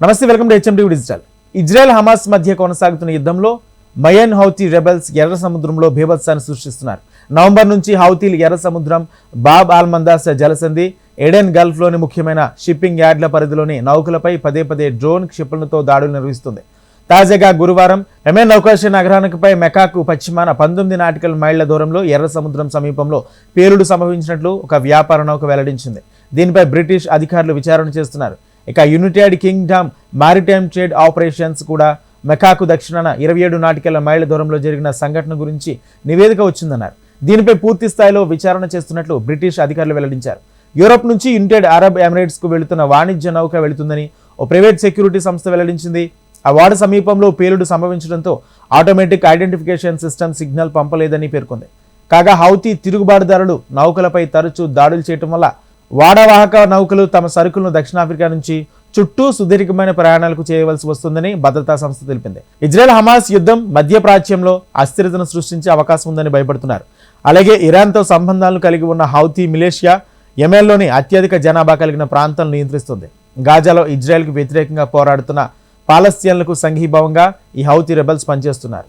నమస్తే, welcome to HMTV digital. Israel Hamas మధ్య కొనసాగుతున్న యుద్ధంలో మయన్ హౌతీ రెబెల్స్ ఎర్ర సముద్రంలో బీభత్సాన్ని సృష్టిస్తున్నారు. నవంబర్ నుంచి హౌతీలు ఎర్ర సముద్రం, బాబ్ ఆల్మందాస్ జలసంధి, ఎడెన్ గల్ఫ్లోని ముఖ్యమైన షిప్పింగ్ యార్డ్ల పరిధిలోని నౌకలపై పదే పదే డ్రోన్ క్షిపణులతో దాడులు నిర్వహిస్తుంది. తాజాగా గురువారం యెమెన్ నౌకాశ్రయ నగరానికిపై మెకాకు పశ్చిమాన 19 నాటికల్ మైళ్ల దూరంలో ఎర్ర సముద్రం సమీపంలో పేలుడు సంభవించినట్లు ఒక వ్యాపార నౌక వెల్లడించింది. దీనిపై బ్రిటిష్ అధికారులు విచారణ చేస్తున్నారు. ఇక United Kingdom maritime trade operations కూడా మెకాకు దక్షిణాన 27 నాటికల మైళ్ల దూరంలో జరిగిన సంఘటన గురించి నివేదిక వచ్చిందన్నారు. దీనిపై పూర్తి స్థాయిలో విచారణ చేస్తున్నట్లు బ్రిటిష్ అధికారులు వెల్లడించారు. యూరోప్ నుంచి యునైటెడ్ అరబ్ ఎమిరేట్స్ కు వెళుతున్న వాణిజ్య నౌక వెళుతుందని ఓ ప్రైవేట్ సెక్యూరిటీ సంస్థ వెల్లడించింది. ఆ వాడ సమీపంలో పేలుడు సంభవించడంతో ఆటోమేటిక్ ఐడెంటిఫికేషన్ సిస్టమ్ సిగ్నల్ పంపలేదని పేర్కొంది. కాగా హౌతీ తిరుగుబాటుదారులు నౌకలపై తరచూ దాడులు చేయడం వల్ల వాడవాహక నౌకలు తమ సరుకులను దక్షిణాఫ్రికా నుంచి చుట్టూ సుదీర్ఘమైన ప్రయాణాలకు చేయవలసి వస్తుందని భద్రతా సంస్థ తెలిపింది. ఇజ్రాయెల్ హమాస్ యుద్ధం మధ్యప్రాచ్యంలో అస్థిరతను సృష్టించే అవకాశం ఉందని భయపడుతున్నారు. అలాగే ఇరాన్తో సంబంధాలను కలిగి ఉన్న హౌతీ మిలిషియా యెమెన్లోని అత్యధిక జనాభా కలిగిన ప్రాంతాలను నియంత్రిస్తుంది. గాజాలో ఇజ్రాయెల్కు వ్యతిరేకంగా పోరాడుతున్న పాలస్తీన్లకు సంఘీభావంగా ఈ హౌతీ రెబెల్స్ పనిచేస్తున్నారు.